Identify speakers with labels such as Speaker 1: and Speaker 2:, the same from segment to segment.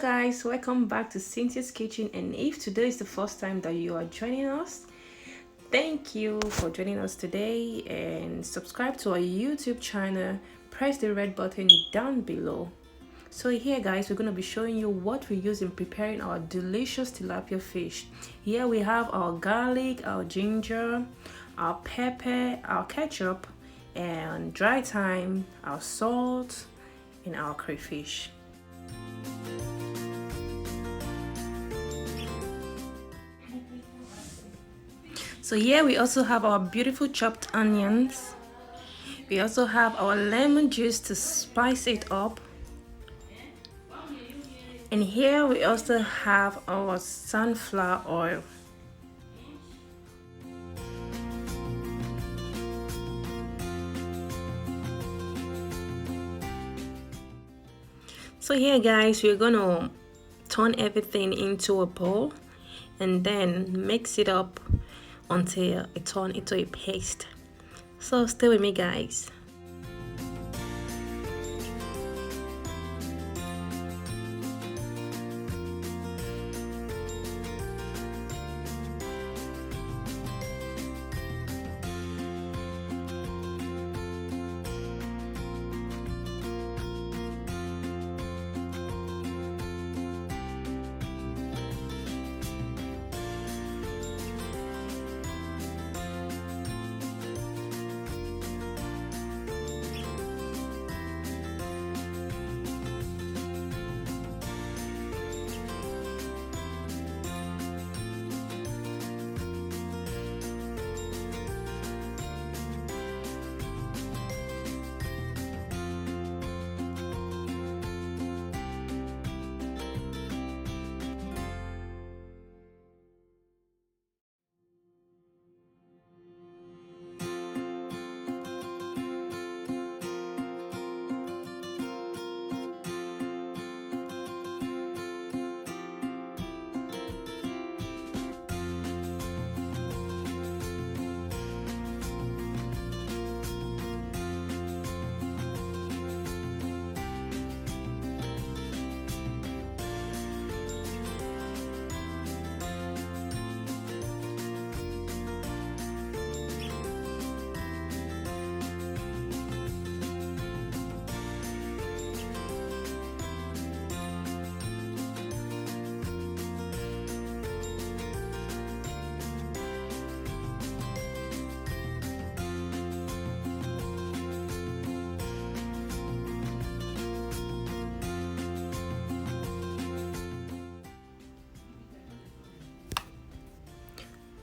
Speaker 1: Guys, welcome back to Cynthia's Kitchen, and if today is the first time that you are joining us, thank you for joining us today, and subscribe to our YouTube channel. Press the red button down below. So here guys, we're going to be showing you what we use in preparing our delicious tilapia fish. Here we have our garlic, our ginger, our pepper, our ketchup, and dry thyme, our salt, and our crayfish. So here we also have our beautiful chopped onions. We also have our lemon juice to spice it up. And here we also have our sunflower oil. So here guys, we're gonna turn everything into a bowl and then mix it up until it turns into a paste. So stay with me guys.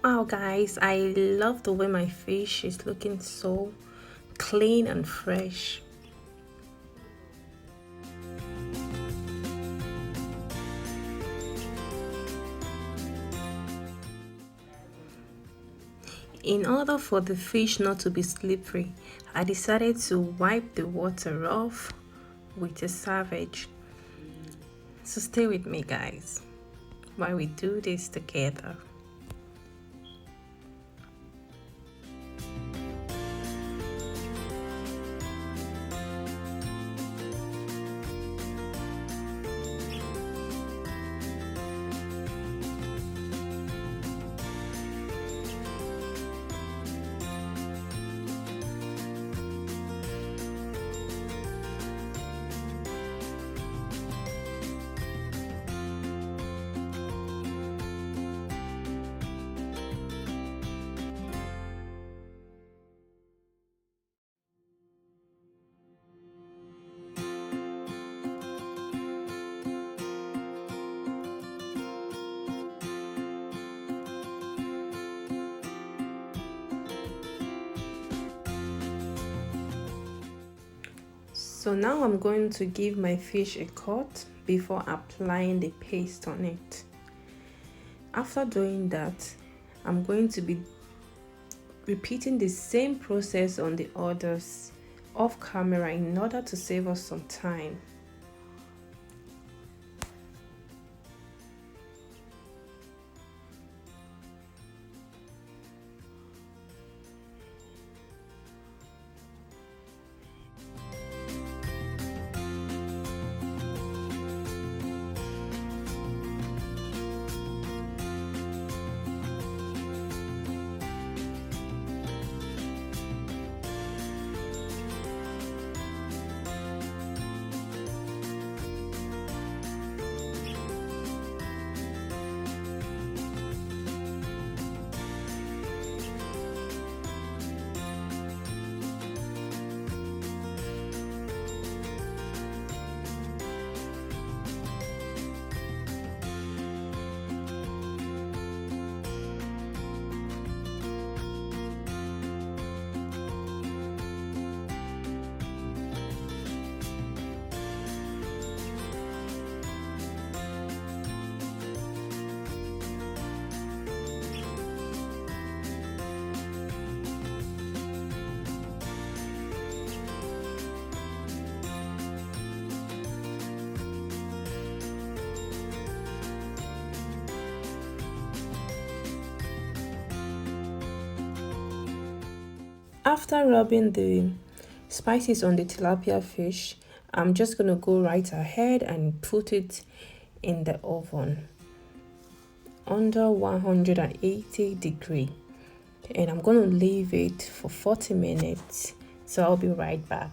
Speaker 1: Wow guys, I love the way my fish is looking so clean and fresh. In order for the fish not to be slippery, I decided to wipe the water off with a savage. So stay with me guys while we do this together. So now I'm going to give my fish a cut before applying the paste on it. After doing that, I'm going to be repeating the same process on the others off camera in order to save us some time. After rubbing the spices on the tilapia fish, I'm just gonna go right ahead and put it in the oven under 180 degree, and I'm gonna leave it for 40 minutes. So I'll be right back.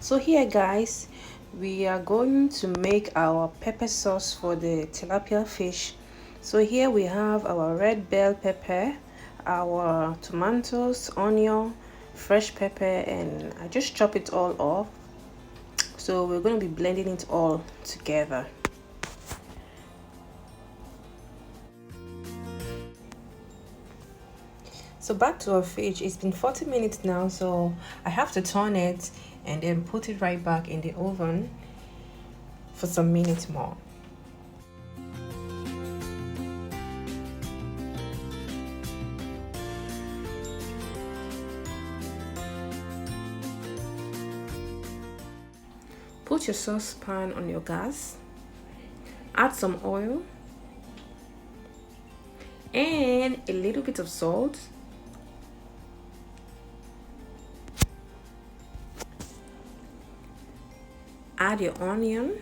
Speaker 1: So here guys, we are going to make our pepper sauce for the tilapia fish. So here we have our red bell pepper, our tomatoes, onion, fresh pepper, and I just chop it all off. So we're going to be blending it all together. So back to our fish. It's been 40 minutes now, so I have to turn it and then put it right back in the oven for some minutes more. Put your saucepan on your gas, add some oil and a little bit of salt. Add your onion,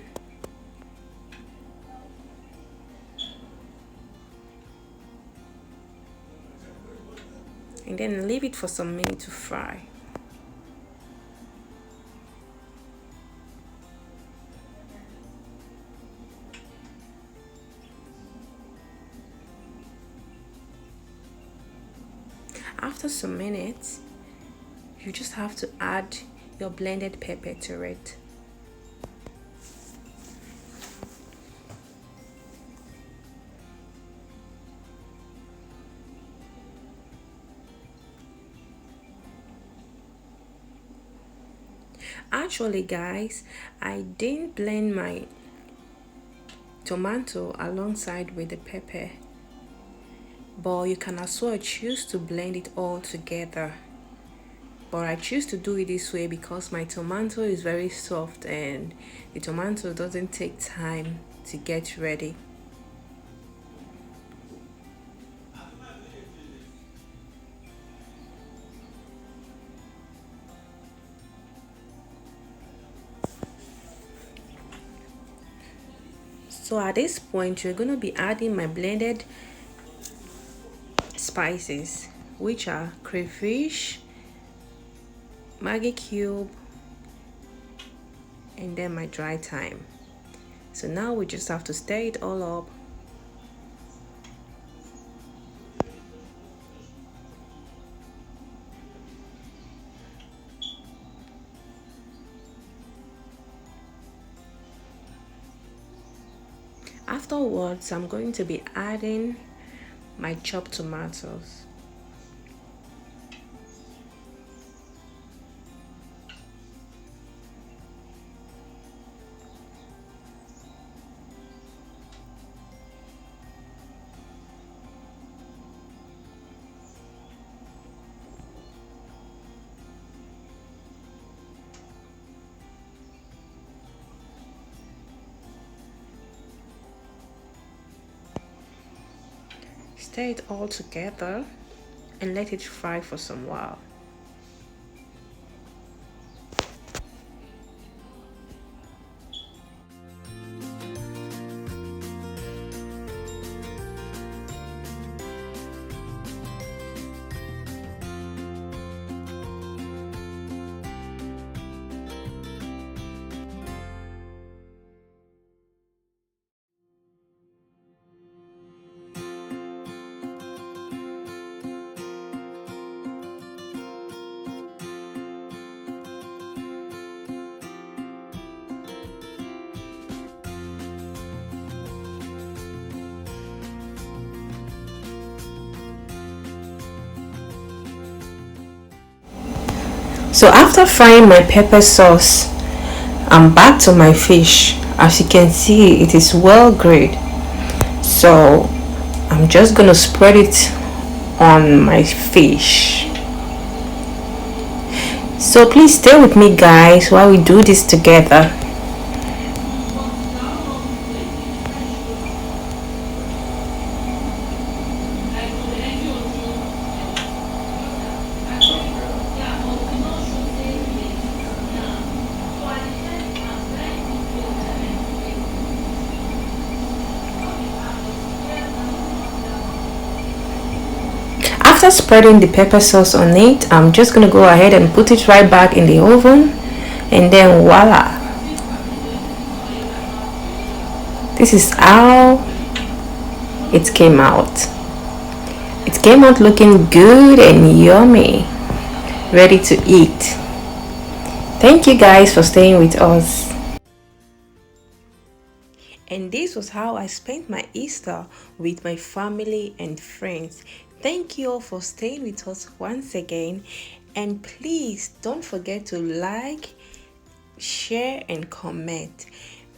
Speaker 1: and then leave it for some minutes to fry. After some minutes, you just have to add your blended pepper to it. Actually guys, I didn't blend my tomato alongside with the pepper, but you can as well choose to blend it all together. But I choose to do it this way because my tomato is very soft and the tomato doesn't take time to get ready. So at this point, you're going to be adding my blended spices, which are crayfish, maggi cube, and then my dry thyme. So now we just have to stir it all up. Afterwards, I'm going to be adding my chopped tomatoes. Stir it all together and let it fry for some while. So after frying my pepper sauce, I'm back to my fish. As you can see, it is well grilled. So I'm just gonna spread it on my fish. So please stay with me guys while we do this together. after spreading the pepper sauce on it, I'm just gonna go ahead and put it right back in the oven, and then voila, this is how it came out. It came out looking good and yummy, ready to eat. Thank you guys for staying with us. And this was how I spent my Easter with my family and friends. Thank you all for staying with us once again. And please don't forget to like, share, and comment.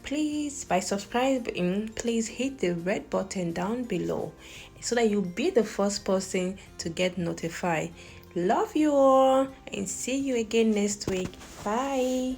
Speaker 1: Please, by subscribing, please hit the red button down below so that you'll be the first person to get notified. Love you all and see you again next week. Bye.